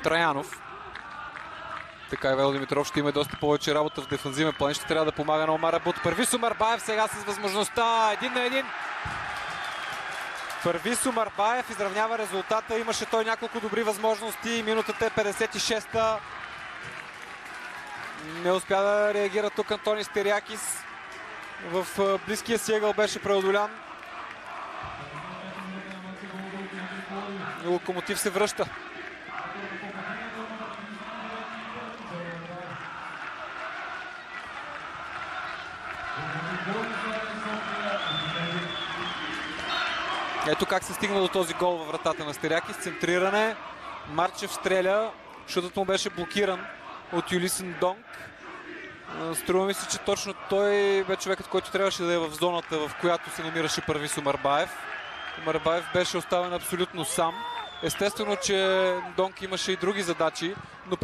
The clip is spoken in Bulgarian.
Траянов. Така Ивайло Димитров ще има доста повече работа в дефанзивен план. Ще трябва да помага на Омар Абут. Първис Омарбаев сега с възможността 1-1. Първис Омарбаев изравнява резултата. Имаше той няколко добри възможности. Минутата е 56-та. Не успя да реагира тук Антони Стериакис. В близкия си ъгъл беше преодолян. Локомотив се връща. Ето как се стигна до този гол във вратата на Стериакис. Центриране. Марчев стреля. Шутът му беше блокиран от Юлисен Донг. Струва ми се, че точно той бе човекът, който трябваше да е в зоната, в която се намираше Първис Омарбаев. Омарбаев беше оставен абсолютно сам. Естествено, че Донг имаше и други задачи, но пък